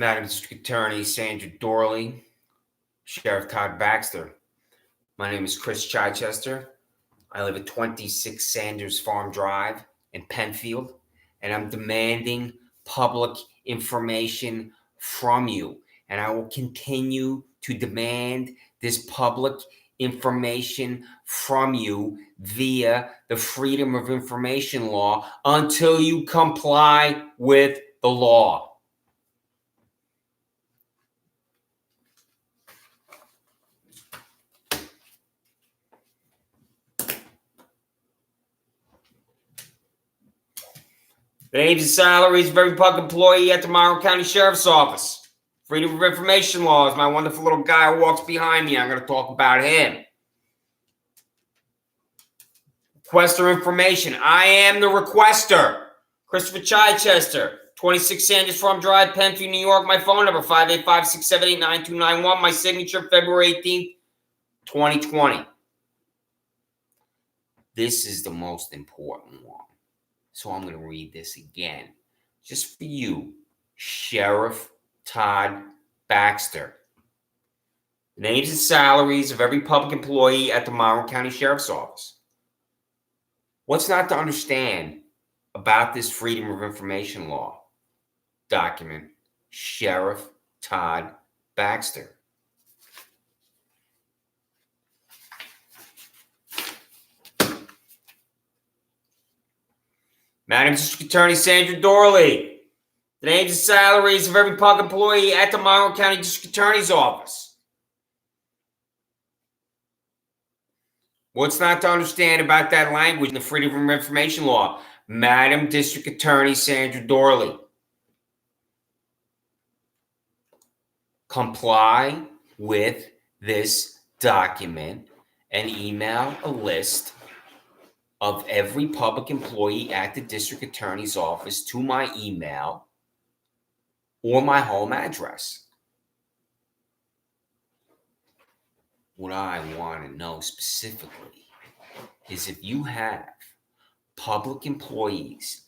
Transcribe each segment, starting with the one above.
Madam District Attorney Sandra Doorley, Sheriff Todd Baxter. My name is Chris Chichester. I live at 26 Sanders Farm Drive in Penfield, and I'm demanding public information from you. And I will continue to demand this public information from you via the Freedom of Information Law until you comply with the law. The names and salaries of every public employee at the Monroe County Sheriff's Office. Freedom of Information Law is my wonderful little guy who walks behind me. I'm going to talk about him. Requester information. I am the requester. Christopher Chichester, 26 Sanders Farm Drive, Penfield, New York. My phone number, 585-678-9291. My signature, February 18th, 2020. This is the most important one. So I'm going to read this again. Just for you, Sheriff Todd Baxter. The names and salaries of every public employee at the Monroe County Sheriff's Office. What's not to understand about this Freedom of Information Law document? Sheriff Todd Baxter. Madam District Attorney Sandra Doorley. The names and salaries of every public employee at the Monroe County District Attorney's Office. What's not to understand about that language in the Freedom of Information Law? Madam District Attorney Sandra Doorley. Comply with this document and email a list of every public employee at the District Attorney's Office to my email or my home address. What I want to know specifically is if you have public employees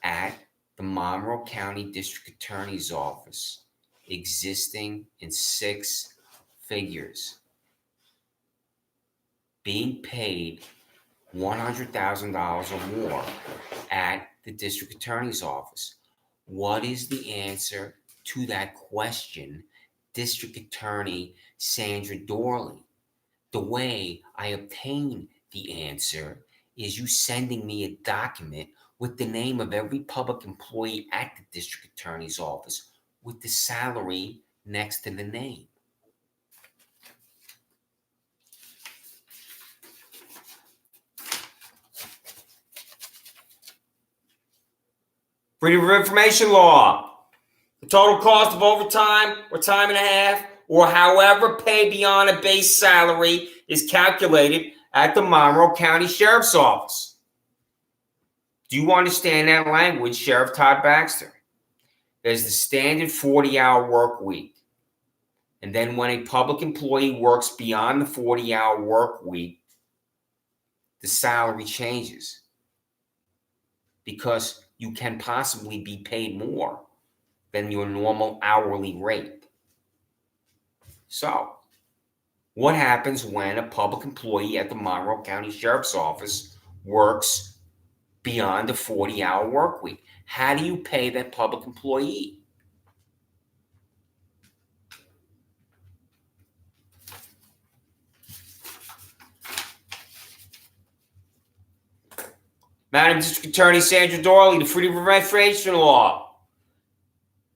at the Monroe County District Attorney's Office existing in 6 figures, being paid $100,000 or more at the District Attorney's Office. What is the answer to that question, District Attorney Sandra Doorley? The way I obtain the answer is you sending me a document with the name of every public employee at the District Attorney's Office with the salary next to the name. Freedom of Information Law. The total cost of overtime or time and a half or however pay beyond a base salary is calculated at the Monroe County Sheriff's Office. Do you understand that language, Sheriff Todd Baxter? There's the standard 40-hour work week. And then when a public employee works beyond the 40-hour work week, the salary changes. Because you can possibly be paid more than your normal hourly rate. So, what happens when a public employee at the Monroe County Sheriff's Office works beyond the 40-hour work week? How do you pay that public employee? Madam District Attorney Sandra Doorley, the Freedom of Information Law.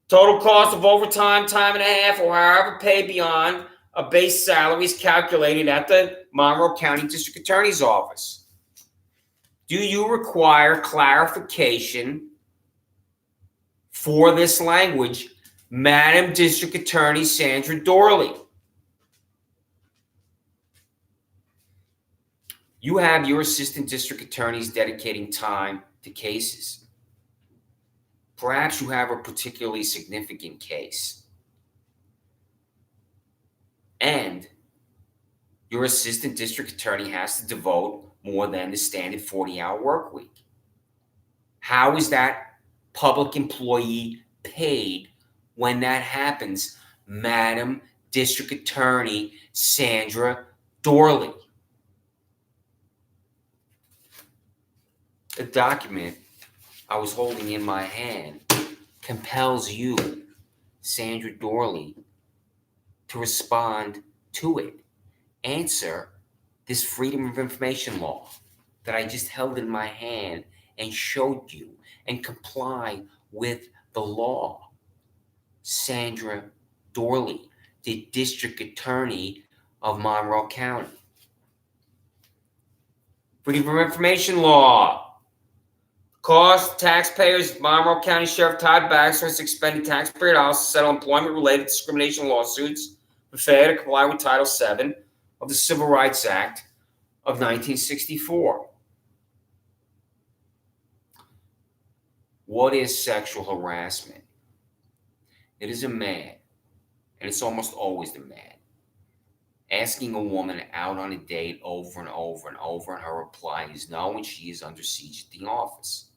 Total cost of overtime, time and a half, or however pay beyond a base salary is calculated at the Monroe County District Attorney's Office. Do you require clarification for this language, Madam District Attorney Sandra Doorley? You have your assistant district attorneys dedicating time to cases. Perhaps you have a particularly significant case. And your assistant district attorney has to devote more than the standard 40-hour work week. How is that public employee paid when that happens, Madam District Attorney Sandra Doorley. The document I was holding in my hand compels you, Sandra Doorley, to respond to it. Answer this Freedom of Information law that I just held in my hand and showed you, and comply with the law. Sandra Doorley, the District Attorney of Monroe County. Freedom of Information law. Cost taxpayers, Monroe County Sheriff Todd Baxter has expended taxpayer dollars to settle employment-related discrimination lawsuits for failure to comply with Title VII of the Civil Rights Act of 1964. What is sexual harassment? It is a man, and it's almost always the man, asking a woman out on a date over and over and over, and her reply is no when she is under siege at the office.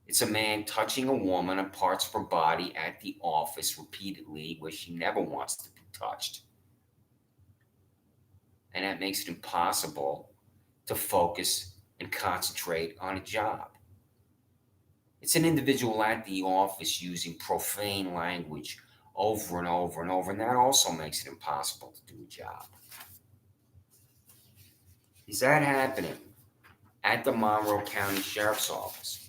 It's a man touching a woman on parts of her body at the office repeatedly where she never wants to be touched. And that makes it impossible to focus and concentrate on a job. It's an individual at the office using profane language over and over and over, and that also makes it impossible to do a job. Is that happening at the Monroe County Sheriff's Office?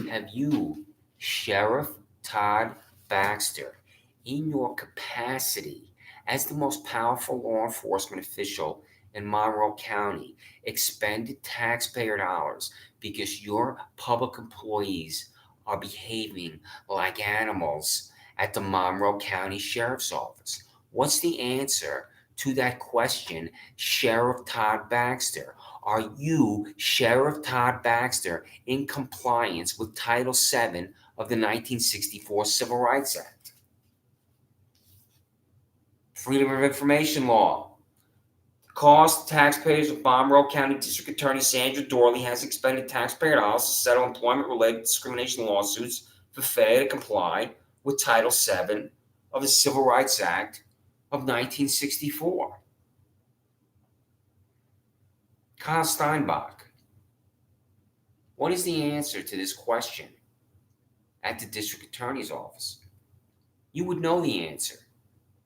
Have you, Sheriff Todd Baxter, in your capacity as the most powerful law enforcement official in Monroe County, expended taxpayer dollars because your public employees are behaving like animals at the Monroe County Sheriff's Office? What's the answer to that question, Sheriff Todd Baxter? Are you, Sheriff Todd Baxter, in compliance with Title VII of the 1964 Civil Rights Act? Freedom of Information law. Cost taxpayers of Monroe County District Attorney Sandra Doorley has expended taxpayer dollars to settle employment-related discrimination lawsuits for failure to comply with Title VII of the Civil Rights Act of 1964. Kyle Steinbach, what is the answer to this question at the district attorney's office? You would know the answer,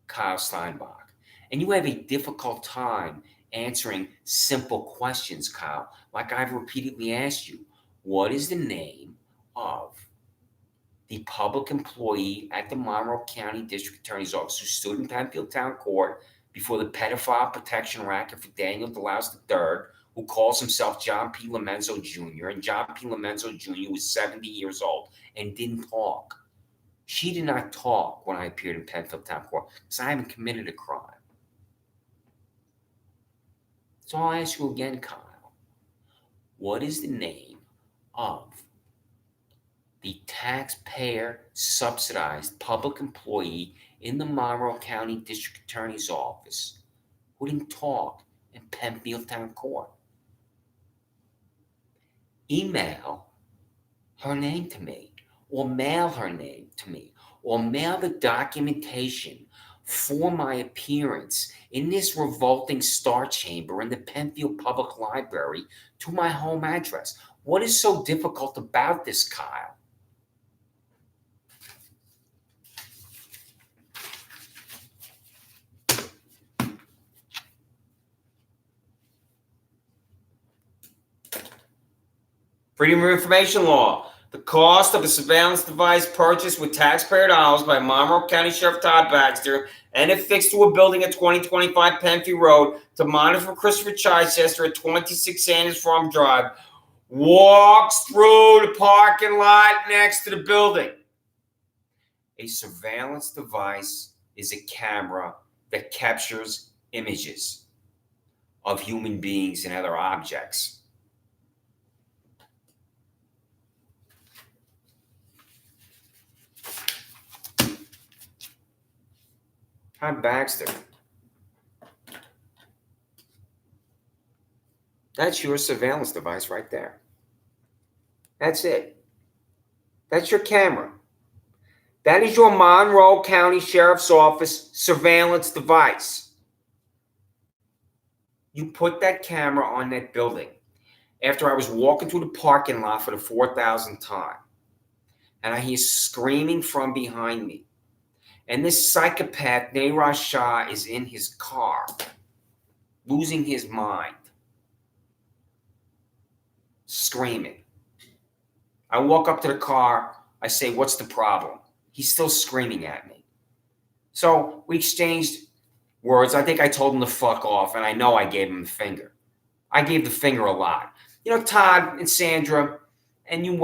Kyle Steinbach, and you have a difficult time answering simple questions, Kyle, like I've repeatedly asked you. What is the name of the public employee at the Monroe County District Attorney's Office who stood in Penfield Town Court before the pedophile protection racket for Daniel DeLaus III, who calls himself John P. Lomenzo Jr., and John P. Lomenzo Jr. was 70 years old and didn't talk. She did not talk when I appeared in Penfield Town Court because I haven't committed a crime. So I'll ask you again, Kyle. What is the name of the taxpayer-subsidized public employee in the Monroe County District Attorney's Office who didn't talk in Penfield Town Court? Email her name to me, or mail her name to me, or mail the documentation for my appearance in this revolting star chamber in the Penfield Public Library to my home address. What is so difficult about this, Kyle? Freedom of Information law. The cost of a surveillance device purchased with taxpayer dollars by Monroe County Sheriff Todd Baxter and affixed to a building at 2025 Penfield Road to monitor Christopher Chichester at 26 Sanders Farm Drive walks through the parking lot next to the building. A surveillance device is a camera that captures images of human beings and other objects. Todd Baxter. That's your surveillance device right there. That's it. That's your camera. That is your Monroe County Sheriff's Office surveillance device. You put that camera on that building after I was walking through the parking lot for the 4,000th time, and I hear screaming from behind me. And this psychopath, Neeraj Shah, is in his car, losing his mind, screaming. I walk up to the car. I say, "What's the problem?" He's still screaming at me. So we exchanged words. I think I told him to fuck off, and I know I gave him the finger. I gave the finger a lot. You know, Todd and Sandra, and you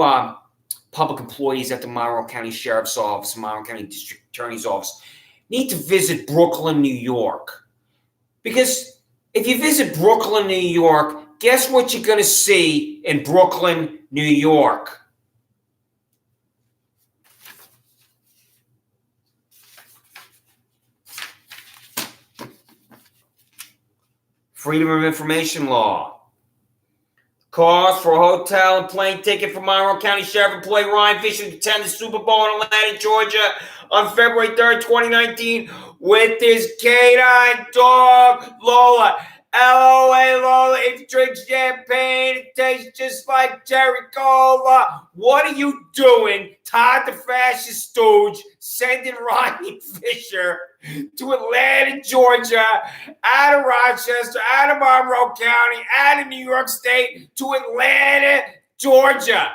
public employees at the Monroe County Sheriff's Office, Monroe County District Attorney's Office, need to visit Brooklyn, New York. Because if you visit Brooklyn, New York, guess what you're going to see in Brooklyn, New York? Freedom of Information Law. Cost for a hotel and plane ticket for Monroe County Sheriff employee Ryan Fisher to attend the Super Bowl in Atlanta, Georgia on February 3rd, 2019 with his canine dog, Lola. LOA, Lola. It drinks champagne. It tastes just like cherry cola. What are you doing, Todd the Fascist Stooge, sending Ryan Fisher to Atlanta, Georgia, out of Rochester, out of Monroe County, out of New York State, to Atlanta, Georgia?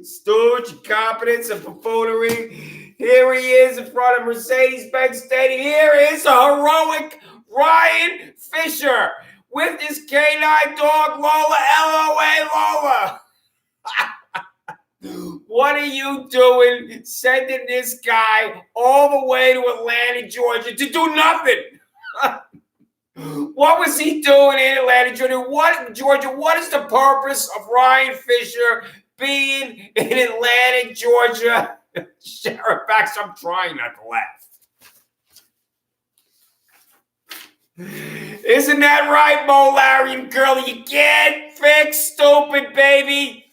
Stooge, incompetence, and buffoonery. Here he is in front of Mercedes-Benz Stadium. Here is a heroic Ryan Fisher with his canine dog, Lola, LOA, Lola. What are you doing sending this guy all the way to Atlanta, Georgia to do nothing? What was he doing in Atlanta, Georgia? What is the purpose of Ryan Fisher being in Atlanta, Georgia? Sheriff Baxter, I'm trying not to laugh. Isn't that right, Mo, Larry, and Curly? You can't fix stupid, baby.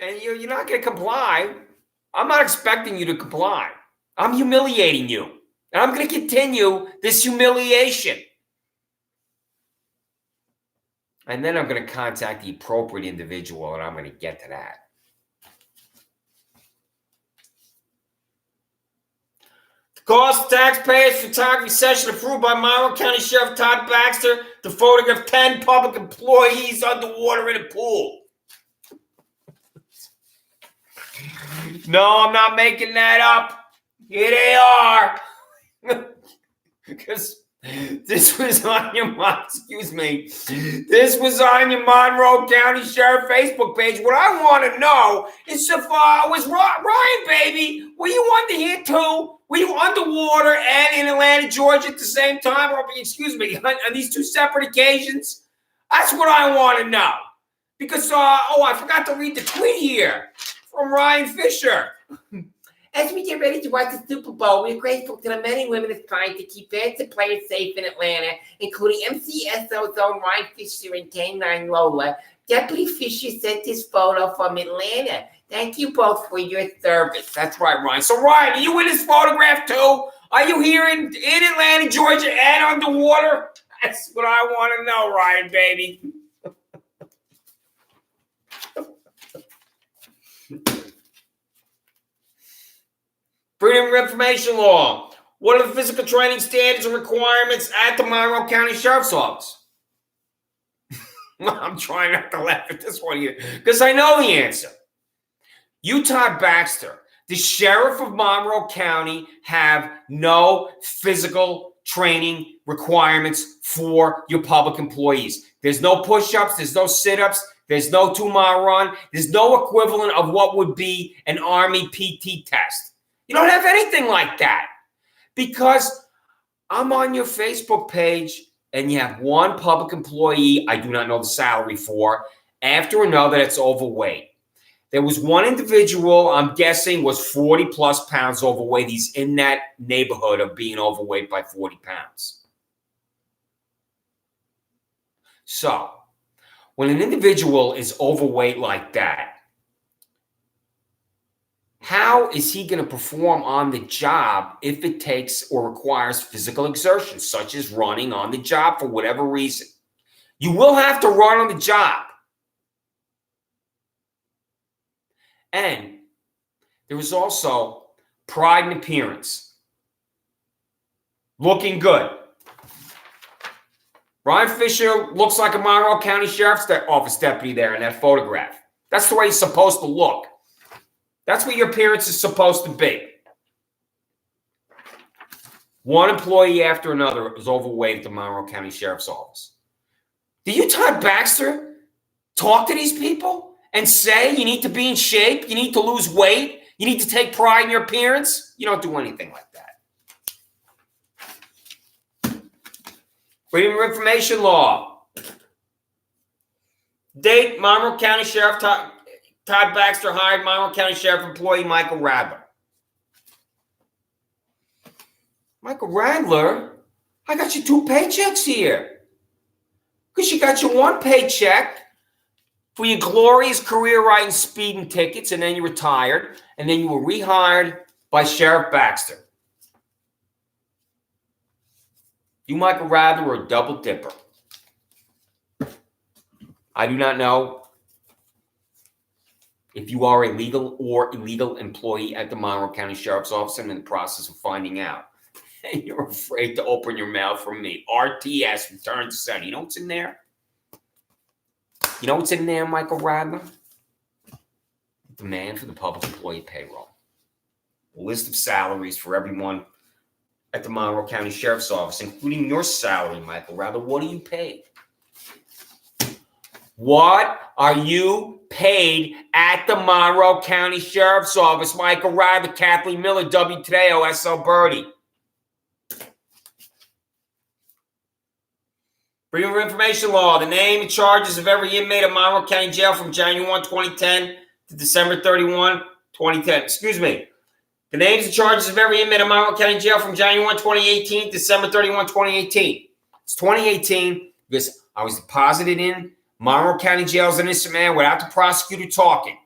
And you're not going to comply. I'm not expecting you to comply. I'm humiliating you. And I'm going to continue this humiliation. And then I'm going to contact the appropriate individual, and I'm going to get to that. The cost of taxpayers photography session approved by Monroe County Sheriff Todd Baxter to photograph 10 public employees underwater in a pool. No, I'm not making that up. Here they are. Because this was on your This was on your Monroe County Sheriff Facebook page. What I want to know is if was Ryan, baby, were you under here too? Were you underwater and in Atlanta, Georgia at the same time? Or, excuse me, on these two separate occasions? That's what I want to know. Because, I forgot to read the tweet here from Ryan Fisher. As we get ready to watch the Super Bowl, we're grateful to the men and women that's trying to keep fans and players safe in Atlanta, including MCSO's own Ryan Fisher and K9 Lola. Deputy Fisher sent this photo from Atlanta. Thank you both for your service. That's right, Ryan. So, Ryan, are you in this photograph too? Are you here in Atlanta, Georgia, and underwater? That's what I want to know, Ryan, baby. Freedom of Information Law. What are the physical training standards and requirements at the Monroe County Sheriff's Office? I'm trying not to laugh at this one here because I know the answer. You, Todd Baxter, the Sheriff of Monroe County, have no physical training requirements for your public employees. There's no push-ups. There's no sit-ups. There's no 2-mile run. There's no equivalent of what would be an Army PT test. You don't have anything like that because I'm on your Facebook page and you have one public employee I do not know the salary for after another that's overweight. There was one individual I'm guessing was 40 plus pounds overweight. He's in that neighborhood of being overweight by 40 pounds. So, when an individual is overweight like that, how is he going to perform on the job if it takes or requires physical exertion, such as running on the job for whatever reason? You will have to run on the job. And there is also pride in appearance. Looking good. Ryan Fisher looks like a Monroe County Sheriff's Office deputy there in that photograph. That's the way he's supposed to look. That's what your appearance is supposed to be. One employee after another is overweight at the Monroe County Sheriff's Office. Do you, Todd Baxter, talk to these people and say you need to be in shape, you need to lose weight, you need to take pride in your appearance? You don't do anything like that. Freedom of Information Law. Date, Monroe County Sheriff Todd Baxter hired Monroe County Sheriff employee Michael Radler. Michael Radler, I got you 2 paychecks here. Because you got your 1 paycheck for your glorious career writing speeding tickets, and then you retired, and then you were rehired by Sheriff Baxter. You, Michael Radler, were a double dipper. I do not know if you are a legal or illegal employee at the Monroe County Sheriff's Office. I'm in the process of finding out. And you're afraid to open your mouth from me. RTS, return to sender. You know what's in there? You know what's in there, Michael Radler? Demand for the public employee payroll. A list of salaries for everyone at the Monroe County Sheriff's Office, including your salary, Michael Radler. What are you paid? What are you paid at the Monroe County Sheriff's Office? Michael Radler, Kathleen Miller, W. Tadeo, S.L. Birdie. Freedom of Information Law. The name and charges of every inmate of Monroe County Jail from January 1, 2010 to December 31, 2010. Excuse me. The names and charges of every inmate of Monroe County Jail from January 1, 2018 to December 31, 2018. It's 2018 because I was deposited in Monroe County Jail as an innocent man without the prosecutor talking.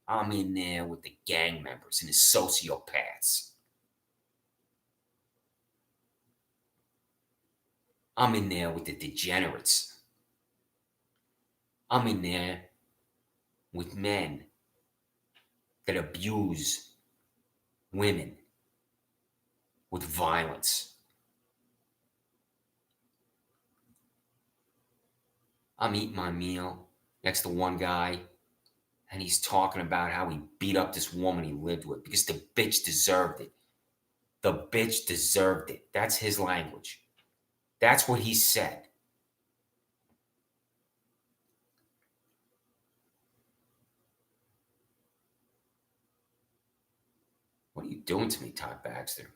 I'm in there with the gang members and the sociopaths. I'm in there with the degenerates. I'm in there with men that abuse women with violence. I'm eating my meal next to one guy, and he's talking about how he beat up this woman he lived with because the bitch deserved it. The bitch deserved it. That's his language. That's what he said. What are you doing to me, Todd Baxter?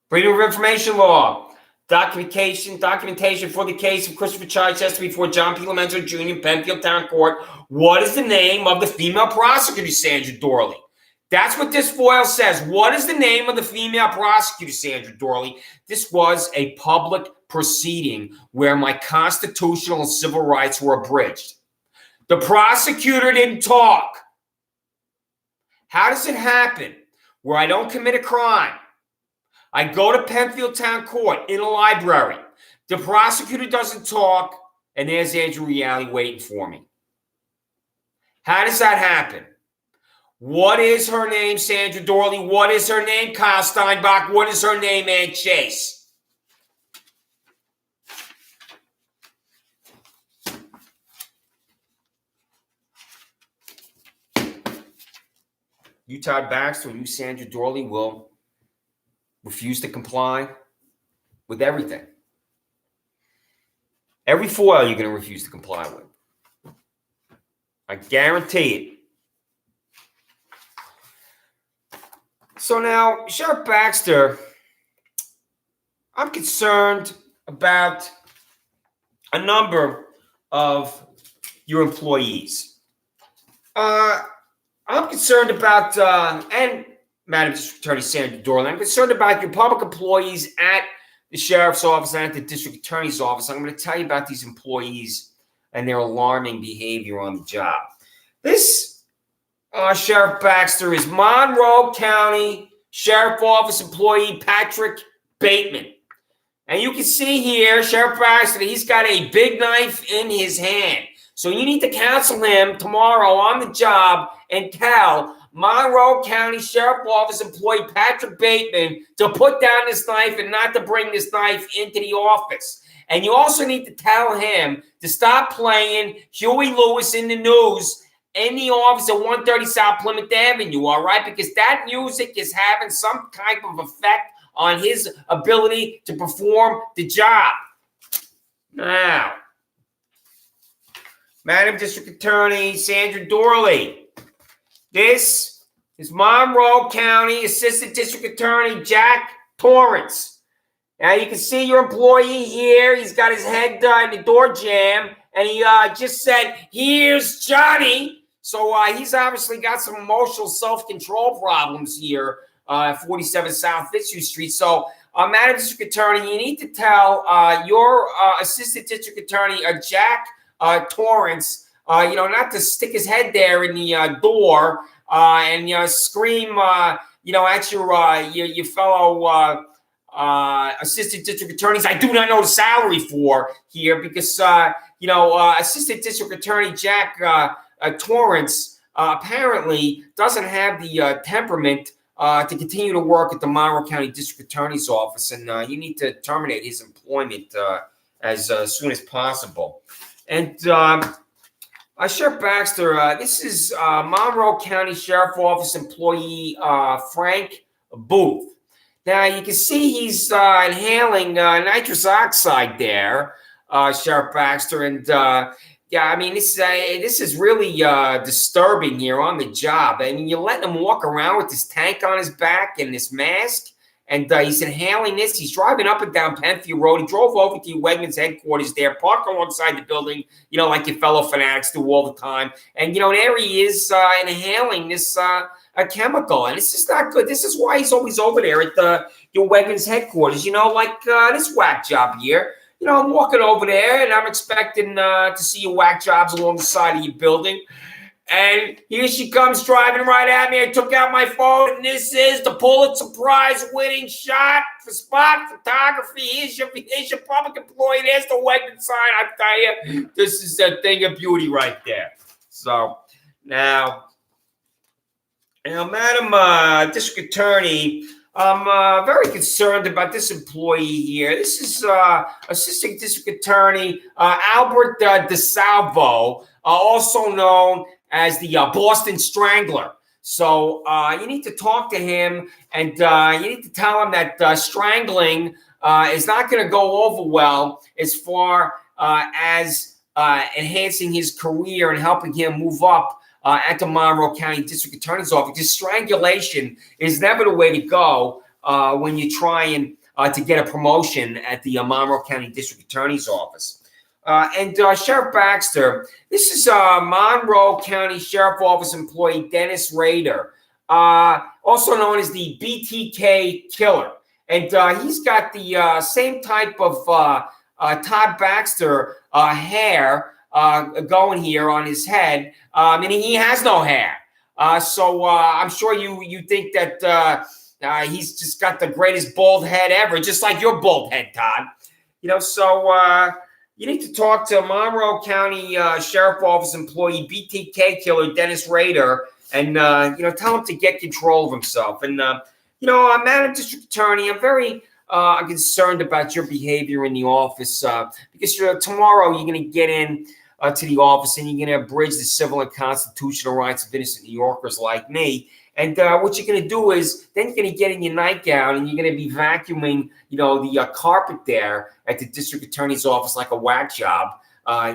Freedom of Information Law. Documentation for the case of Christopher Chichester before John P. Lomenzo Jr. Penfield Town Court. What is the name of the female prosecutor, Sandra Doorley? That's what this foil says. What is the name of the female prosecutor, Sandra Doorley? This was a public proceeding where my constitutional and civil rights were abridged. The prosecutor didn't talk. How does it happen where I don't commit a crime? I go to Penfield Town Court in a library. The prosecutor doesn't talk, and there's Andrew Reale waiting for me. How does that happen? What is her name, Sandra Doorley? What is her name, Kyle Steinbach? What is her name, Ann Chase? You, Todd Baxter, and you, Sandra Doorley, will refuse to comply with everything. Every foil you're going to refuse to comply with. I guarantee it. So now, Sheriff Baxter, I'm concerned about a number of your employees. I'm concerned about, and Madam District Attorney Sandra Doorley. I'm concerned about your public employees at the Sheriff's Office and at the District Attorney's Office. I'm going to tell you about these employees and their alarming behavior on the job. This Sheriff Baxter is Monroe County Sheriff Office employee Patrick Bateman. And you can see here, Sheriff Baxter, he's got a big knife in his hand. So you need to counsel him tomorrow on the job and tell Monroe County Sheriff Office employee Patrick Bateman to put down this knife and not to bring this knife into the office. And you also need to tell him to stop playing Huey Lewis in the news in the office at 130 South Plymouth Avenue, all right? Because that music is having some type of effect on his ability to perform the job. Now, Madam District Attorney Sandra Doorley, this is Monroe County Assistant District Attorney Jack Torrance. Now, you can see your employee here. He's got his head in the door jamb, and he just said, "Here's Johnny." So he's obviously got some emotional self-control problems here at 47 South Fitzhugh Street. So, Madam District Attorney, you need to tell your Assistant District Attorney, Jack Torrance, not to stick his head there in the door and scream, at your fellow Assistant District Attorneys. I do not know the salary for here because, Assistant District Attorney Jack Torrance apparently doesn't have the temperament to continue to work at the Monroe County District Attorney's Office, and you need to terminate his employment as soon as possible. And Sheriff Baxter, this is Monroe County Sheriff Office employee Frank Booth. Now, you can see he's inhaling nitrous oxide there, Sheriff Baxter, and this is really disturbing here on the job. I mean, you're letting him walk around with this tank on his back and this mask, and he's inhaling this. He's driving up and down Penfield Road. He drove over to your Wegmans headquarters there, parked alongside the building, like your fellow fanatics do all the time. And, there he is inhaling this chemical, and this is not good. This is why he's always over there at your Wegmans headquarters, this whack job here. I'm walking over there, and I'm expecting to see your whack jobs along the side of your building. And here she comes driving right at me. I took out my phone, and this is the Pulitzer Prize-winning shot for spot photography. Here's your public employee. There's the Wegman sign. I tell you, this is a thing of beauty right there. So now, Madam District Attorney, I'm very concerned about this employee here. This is Assistant District Attorney Albert DeSalvo, also known as the Boston Strangler. So you need to talk to him, and you need to tell him that strangling is not going to go over well as far as enhancing his career and helping him move up at the Monroe County District Attorney's Office. Because strangulation is never the way to go when you're trying to get a promotion at the Monroe County District Attorney's Office. And Sheriff Baxter, this is Monroe County Sheriff Office employee Dennis Rader, also known as the BTK Killer. And he's got the same type of Todd Baxter hair going here on his head, and he has no hair. So I'm sure you think that he's just got the greatest bald head ever, just like your bald head, Todd. So you need to talk to Monroe County Sheriff Office employee BTK Killer Dennis Rader, and tell him to get control of himself. And Madam District Attorney, I'm very concerned about your behavior in the office because tomorrow you're going to get in to the office, and you're going to abridge the civil and constitutional rights of innocent New Yorkers like me. And what you're going to do is then you're going to get in your nightgown, and you're going to be vacuuming, the carpet there at the district attorney's office like a whack job.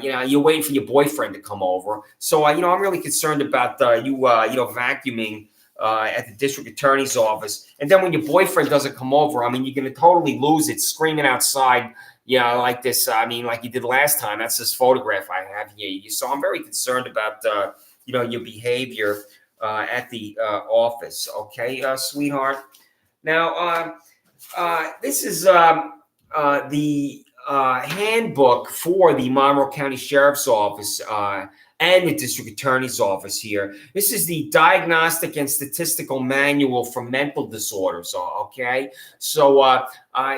You're waiting for your boyfriend to come over. So, I'm really concerned about you vacuuming at the district attorney's office. And then when your boyfriend doesn't come over, you're going to totally lose it, screaming outside. Like this, like you did last time. That's this photograph I have here. So I'm very concerned about, your behavior at the office. Okay, sweetheart. Now, this is the handbook for the Monroe County Sheriff's Office and the District Attorney's Office here. This is the Diagnostic and Statistical Manual for Mental Disorders, okay? So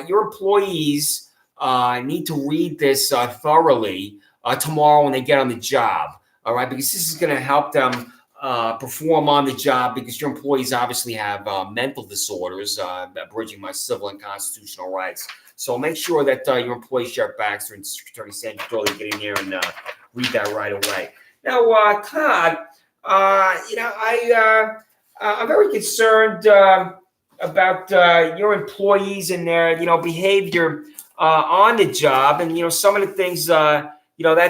your employees need to read this thoroughly tomorrow when they get on the job, all right? Because this is going to help them perform on the job, because your employees obviously have mental disorders, abridging my civil and constitutional rights. So make sure that your employee, Sheriff Baxter and District Attorney Sandra, Doorley, get in here and read that right away. Now, Todd, I'm very concerned about your employees and their, behavior on the job, and some of the things that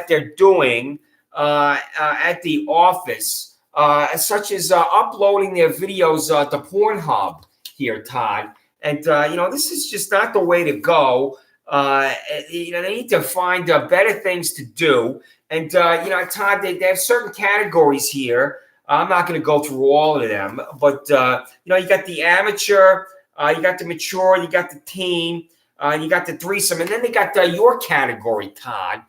they're doing at the office, such as uploading their videos to Pornhub here, Todd. And this is just not the way to go. They need to find better things to do. And, Todd, they have certain categories here. I'm not going to go through all of them, but, you got the amateur, you got the mature, you got the teen, you got the threesome, and then they got your category, Todd.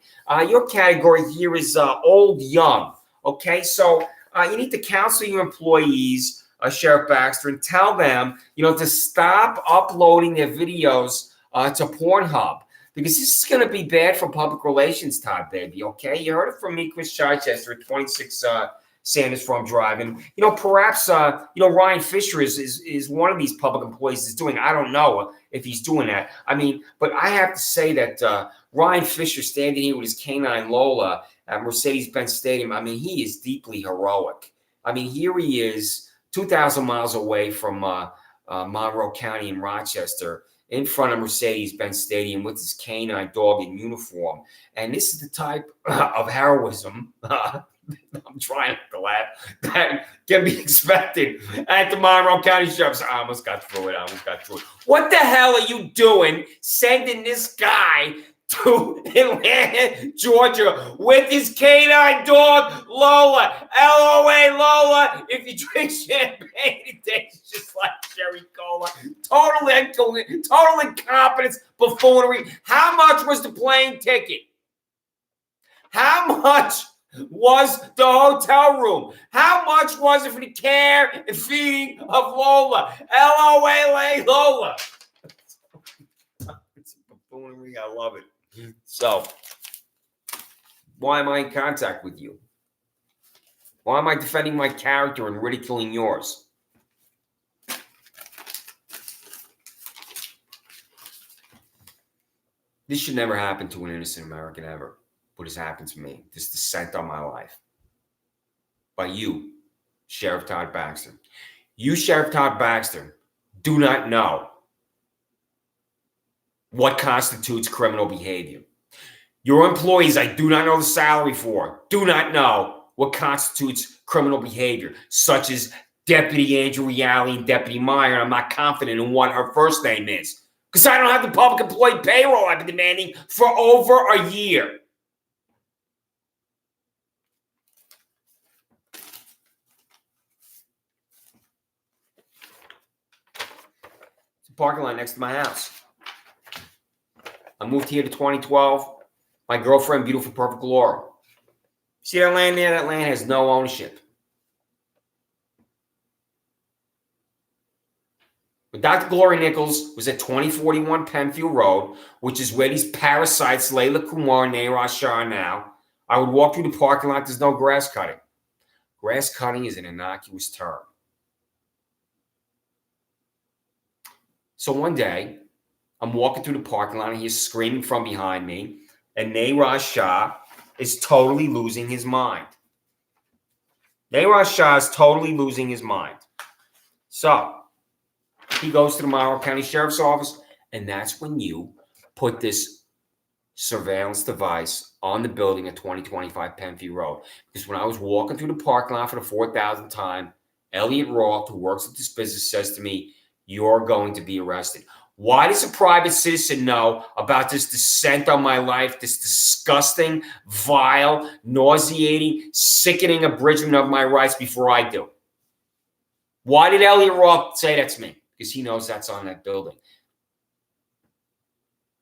Your category here is old young, okay? So you need to counsel your employees, Sheriff Baxter, and tell them, to stop uploading their videos to Pornhub. Because this is going to be bad for public relations, Todd, baby, okay? You heard it from me, Chris Chichester, at 26 Sanders Farm Drive. And, perhaps, Ryan Fisher is one of these public employees is doing. I don't know if he's doing that. I mean, but I have to say that Ryan Fisher standing here with his canine Lola at Mercedes-Benz Stadium, I mean, he is deeply heroic. I mean, here he is, 2,000 miles away from Monroe County in Rochester, in front of Mercedes-Benz Stadium with his canine dog in uniform. And this is the type of heroism, I'm trying not to laugh, that can be expected at the Monroe County Sheriff's. I almost got through it. What the hell are you doing sending this guy to Atlanta, Georgia, with his canine dog, Lola? LOA, Lola. If you drink champagne, it tastes just like cherry cola. Total incompetence, buffoonery. How much was the plane ticket? How much was the hotel room? How much was it for the care and feeding of Lola? LOA, Lola. It's buffoonery. I love it. So, why am I in contact with you? Why am I defending my character and ridiculing yours? This should never happen to an innocent American ever. What has happened to me? This descent on my life. By you, Sheriff Todd Baxter. You, Sheriff Todd Baxter, do not know what constitutes criminal behavior. Your employees, I do not know the salary for, do not know what constitutes criminal behavior, such as Deputy Andrew Reale and Deputy Meyer. I'm not confident in what her first name is, because I don't have the public employee payroll I've been demanding for over a year. It's a parking lot next to my house. I moved here to 2012. My girlfriend, beautiful, perfect Laura. See that land there? That land has no ownership. But Dr. Gloria Nichols was at 2041 Penfield Road, which is where these parasites, Layla Kumar and Neeraj Shah, are now. I would walk through the parking lot. There's no grass cutting. Grass cutting is an innocuous term. So one day, I'm walking through the parking lot and he's screaming from behind me, and Neeraj Shah is totally losing his mind. Neeraj Shah is totally losing his mind. So he goes to the Monroe County Sheriff's Office, and that's when you put this surveillance device on the building at 2025 Penfield Road. Because when I was walking through the parking lot for the 4,000th time, Elliot Roth, who works at this business, says to me, "You're going to be arrested." Why does a private citizen know about this descent on my life, this disgusting, vile, nauseating, sickening abridgment of my rights before I do? Why did Elliot Roth say that's me? Because he knows that's on that building.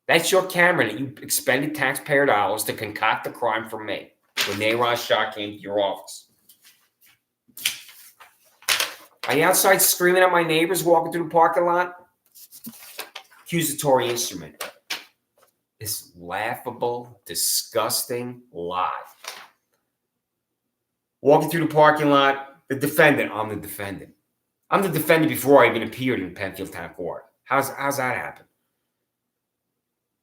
That's your camera that you expended taxpayer dollars to concoct the crime for me when Nayraj Shah came to your office. Are you outside screaming at my neighbors walking through the parking lot? Accusatory instrument. This laughable, disgusting lie. Walking through the parking lot, the defendant, I'm the defendant. I'm the defendant before I even appeared in Penfield Town Court. How's that happen?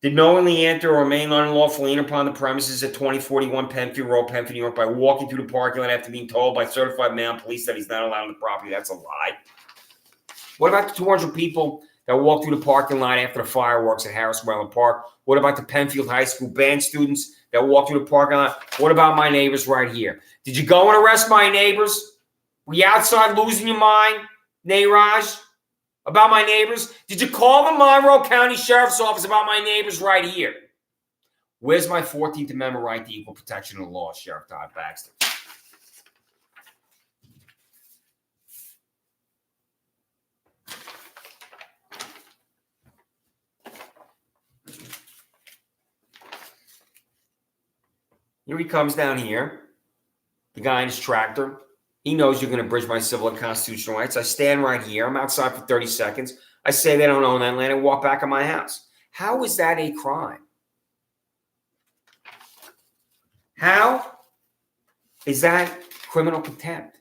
Did knowingly enter or remain unlawfully in upon the premises at 2041 Penfield Road, Penfield, New York, by walking through the parking lot after being told by certified mail and police that he's not allowed on the property. That's a lie. What about the 200 people that walked through the parking lot after the fireworks at Harris Wetland Park? What about the Penfield High School band students that walked through the parking lot? What about my neighbors right here? Did you go and arrest my neighbors? Were you outside losing your mind, Nayraj? About my neighbors? Did you call the Monroe County Sheriff's Office about my neighbors right here? Where's my 14th Amendment right to equal protection of the law, Sheriff Todd Baxter? Here he comes down here, the guy in his tractor. He knows you're going to abridge my civil and constitutional rights. I stand right here. I'm outside for 30 seconds. I say they don't own that land and walk back in my house. How is that a crime? How is that criminal contempt?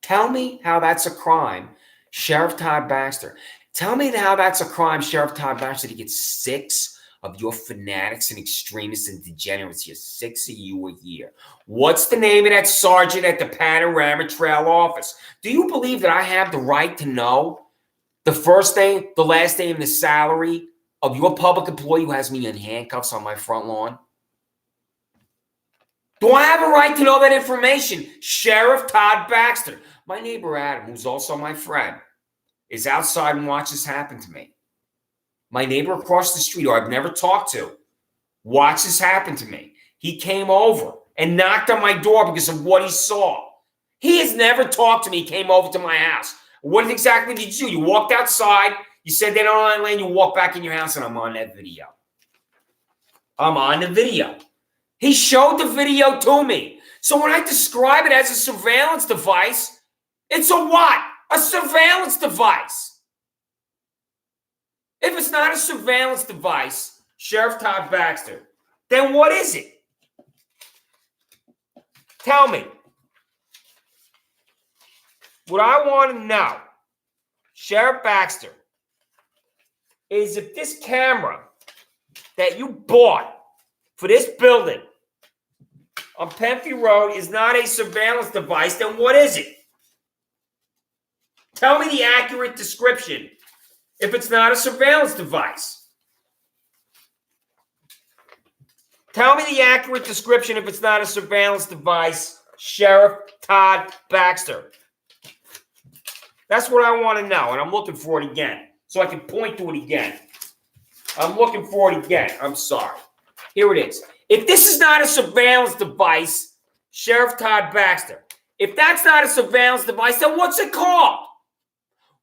Tell me how that's a crime, Sheriff Todd Baxter. Tell me how that's a crime, Sheriff Todd Baxter, to get 6 of your fanatics and extremists and degenerates here, 6 of you a year. What's the name of that sergeant at the Panorama Trail office? Do you believe that I have the right to know the first name, the last name, the salary of your public employee who has me in handcuffs on my front lawn? Do I have a right to know that information, Sheriff Todd Baxter? My neighbor Adam, who's also my friend, is outside and watches this happen to me. My neighbor across the street, who I've never talked to, watched this happen to me. He came over and knocked on my door because of what he saw. He has never talked to me. He came over to my house. What exactly did you do? You walked outside. You said they don't own that land. You walked back in your house, and I'm on that video. I'm on the video. He showed the video to me. So when I describe it as a surveillance device, it's a what? A surveillance device. If it's not a surveillance device, Sheriff Todd Baxter, then what is it? Tell me. What I want to know, Sheriff Baxter, is if this camera that you bought for this building on Penfield Road is not a surveillance device, then what is it? Tell me the accurate description if it's not a surveillance device. Tell me the accurate description if it's not a surveillance device, Sheriff Todd Baxter. That's what I want to know, and I'm looking for it again, so I can point to it again. I'm looking for it again. I'm sorry. Here it is. If this is not a surveillance device, Sheriff Todd Baxter, if that's not a surveillance device, then what's it called?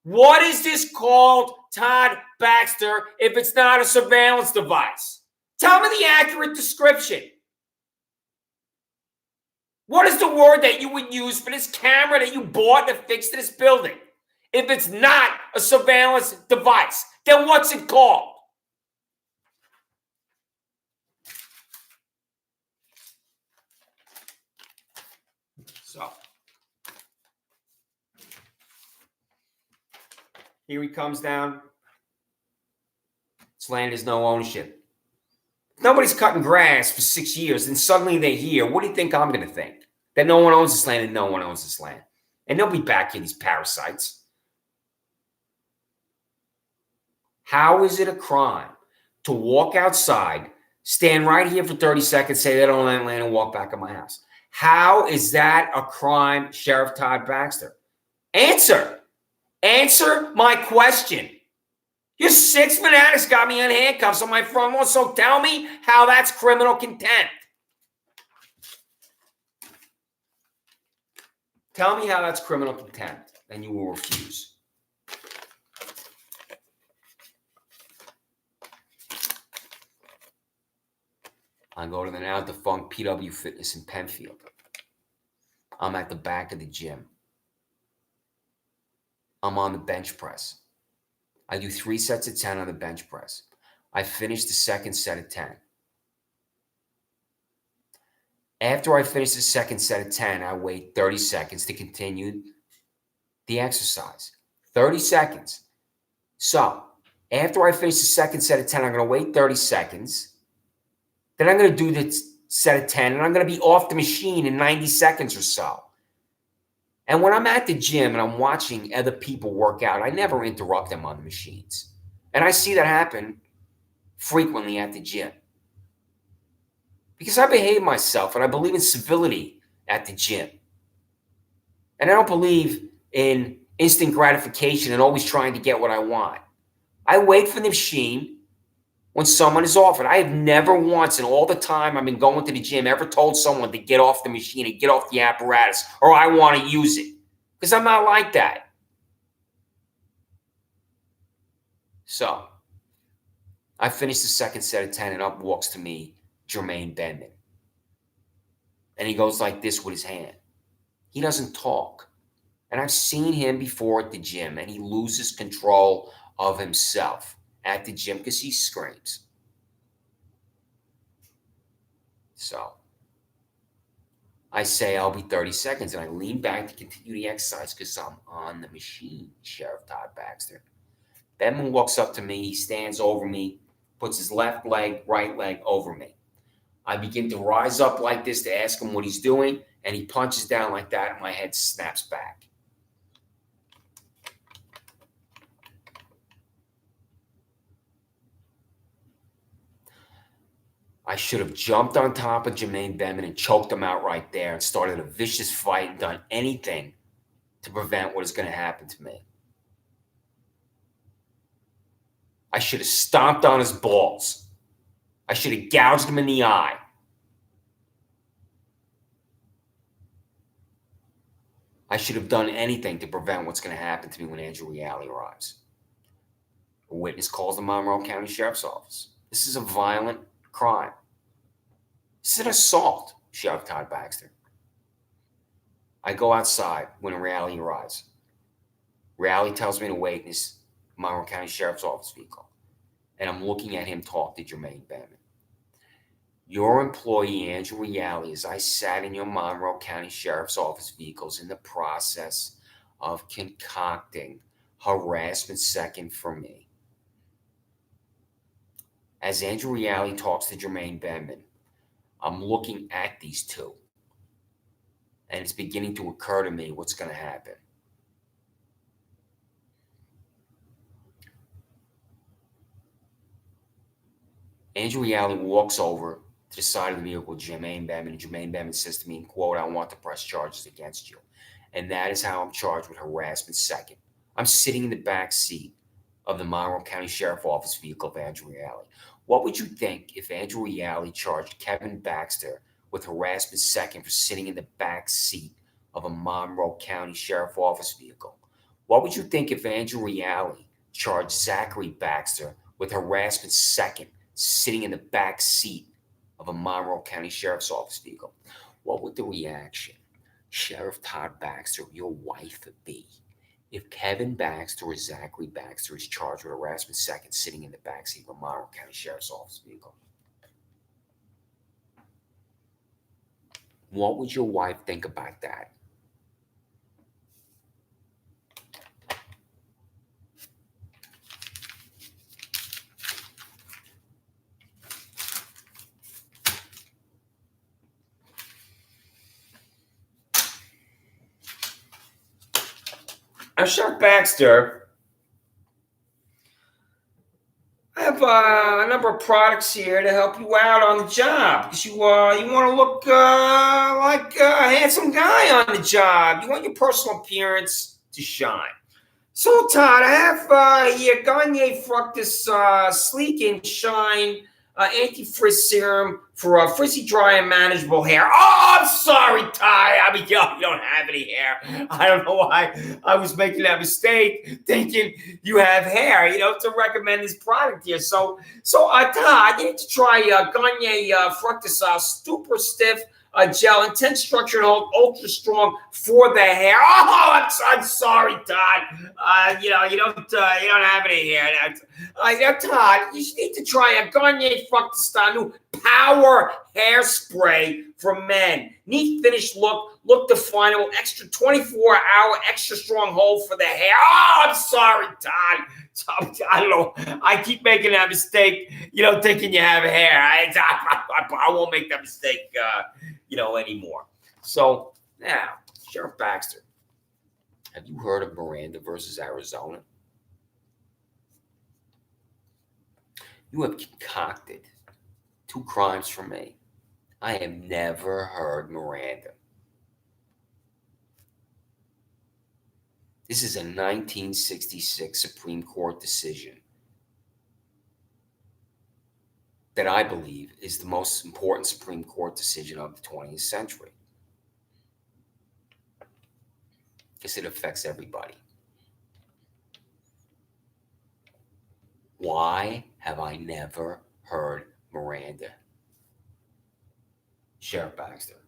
What is this called, Todd Baxter, if it's not a surveillance device? Tell me the accurate description. What is the word that you would use for this camera that you bought to fix this building? If it's not a surveillance device, then what's it called? So, here he comes down. This land is no ownership. Nobody's cutting grass for 6 years, and suddenly they're here. What do you think I'm going to think? That no one owns this land and no one owns this land. And they'll be back here, these parasites. How is it a crime to walk outside, stand right here for 30 seconds, say they don't own that land, and walk back in my house? How is that a crime, Sheriff Todd Baxter? Answer. Answer my question. Your 6 fanatics got me in handcuffs on my front lawn, so tell me how that's criminal contempt. Tell me how that's criminal contempt. and you will refuse. I go to the now defunct PW Fitness in Penfield. I'm at the back of the gym. I'm on the bench press. I do 3 sets of 10 on the bench press. I finish the second set of 10. After I finish the second set of 10, I wait 30 seconds to continue the exercise. 30 seconds. So, after I finish the second set of 10, I'm going to wait 30 seconds. Then I'm going to do the set of 10, and I'm going to be off the machine in 90 seconds or so. And when I'm at the gym and I'm watching other people work out, I never interrupt them on the machines. And I see that happen frequently at the gym. Because I behave myself and I believe in civility at the gym. And I don't believe in instant gratification and always trying to get what I want. I wait for the machine when someone is off it. I have never once in all the time I've been going to the gym ever told someone to get off the machine and get off the apparatus or I want to use it. Because I'm not like that. So, I finished the second set of 10 and up walks to me Jermaine Benman. And he goes like this with his hand. He doesn't talk. And I've seen him before at the gym, and he loses control of himself at the gym because he screams. So I say I'll be 30 seconds, and I lean back to continue the exercise because I'm on the machine, Sheriff Todd Baxter. Benman walks up to me. He stands over me, puts his left leg, right leg over me. I begin to rise up like this to ask him what he's doing, and he punches down like that, and my head snaps back. I should have jumped on top of Jermaine Benman and choked him out right there and started a vicious fight and done anything to prevent what is going to happen to me. I should have stomped on his balls. I should have gouged him in the eye. I should have done anything to prevent what's going to happen to me when Andrew Reale arrives. A witness calls the Monroe County Sheriff's Office. This is a violent crime. This is an assault, Sheriff Todd Baxter. I go outside when Reale arrives. Reale tells me to wait in his Monroe County Sheriff's Office vehicle. And I'm looking at him talk to Jermaine Benman. Your employee, Andrew Reale, as I sat in your Monroe County Sheriff's Office vehicles in the process of concocting harassment second for me. As Andrew Reale talks to Jermaine Benman, I'm looking at these two. And it's beginning to occur to me what's going to happen. Andrew Reale walks over to the side of the vehicle with Jermaine Benman, and Jermaine Benman says to me, in quote, I want to press charges against you. And that is how I'm charged with harassment second. I'm sitting in the back seat of the Monroe County Sheriff's Office vehicle of Andrew Reale. What would you think if Andrew Reale charged Kevin Baxter with harassment second for sitting in the back seat of a Monroe County Sheriff's Office vehicle? What would you think if Andrew Reale charged Zachary Baxter with harassment second sitting in the back seat of a Monroe County Sheriff's Office vehicle? What would the reaction, Sheriff Todd Baxter, your wife, be if Kevin Baxter or Zachary Baxter is charged with harassment second sitting in the backseat of a Monroe County Sheriff's Office vehicle? What would your wife think about that? Now, Sheriff Baxter, I have a number of products here to help you out on the job because you want to look like a handsome guy on the job. You want your personal appearance to shine. So, Todd, I have here Garnier Fructus Sleek and Shine Anti-Frizz Serum for frizzy, dry, and manageable hair. Oh, I'm sorry, Todd. You don't have have any hair. I don't know why I was making that mistake, thinking you have hair, to recommend this product here. So Todd, you need to try Gagne Fructisol Super Stiff Gel, intense structure and hold, ultra strong for the hair. Oh, I'm sorry, Todd. You don't have any hair. Todd, you need to try a Gagne Fructisol new power hairspray for men. Neat finished look definable, extra 24-hour, extra strong hold for the hair. Oh, I'm sorry, Todd. I don't know. I keep making that mistake, thinking you have hair. I won't make that mistake, anymore. So now, Sheriff Baxter, have you heard of Miranda versus Arizona? You have concocted 2 crimes for me. I have never heard Miranda. This is a 1966 Supreme Court decision that I believe is the most important Supreme Court decision of the 20th century, because it affects everybody. Why have I never heard Miranda? Sheriff Baxter,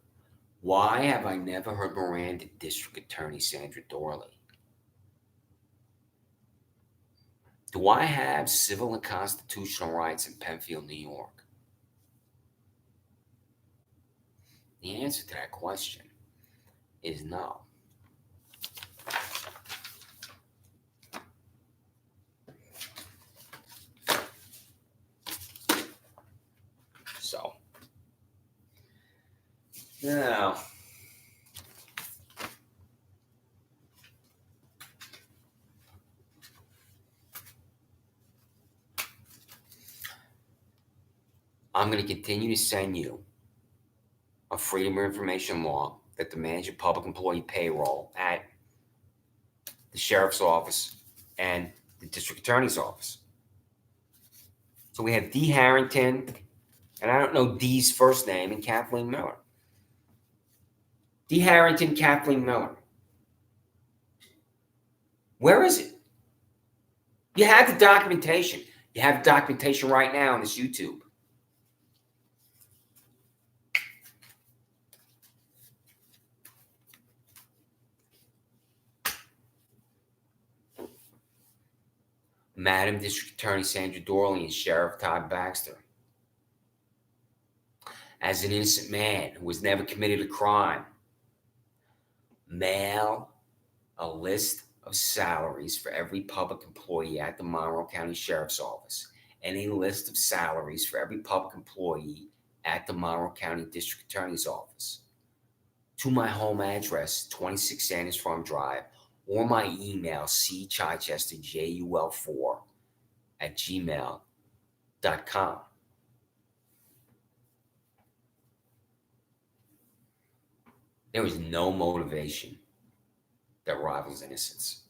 why have I never heard Miranda District Attorney Sandra Doorley? Do I have civil and constitutional rights in Penfield, New York? The answer to that question is no. So, now, I'm going to continue to send you a Freedom of Information law that demands your public employee payroll at the sheriff's office and the district attorney's office. So we have D. Harrington, and I don't know D's first name, and Kathleen Miller. D. Harrington, Kathleen Miller. Where is it? You have the documentation. You have the documentation right now on this YouTube. Madam District Attorney Sandra Doorley and Sheriff Todd Baxter. As an innocent man who has never committed a crime, mail a list of salaries for every public employee at the Monroe County Sheriff's Office and a list of salaries for every public employee at the Monroe County District Attorney's Office to my home address, 26 Sanders Farm Drive, or my email, cchichester4@gmail.com. There is no motivation that rivals innocence.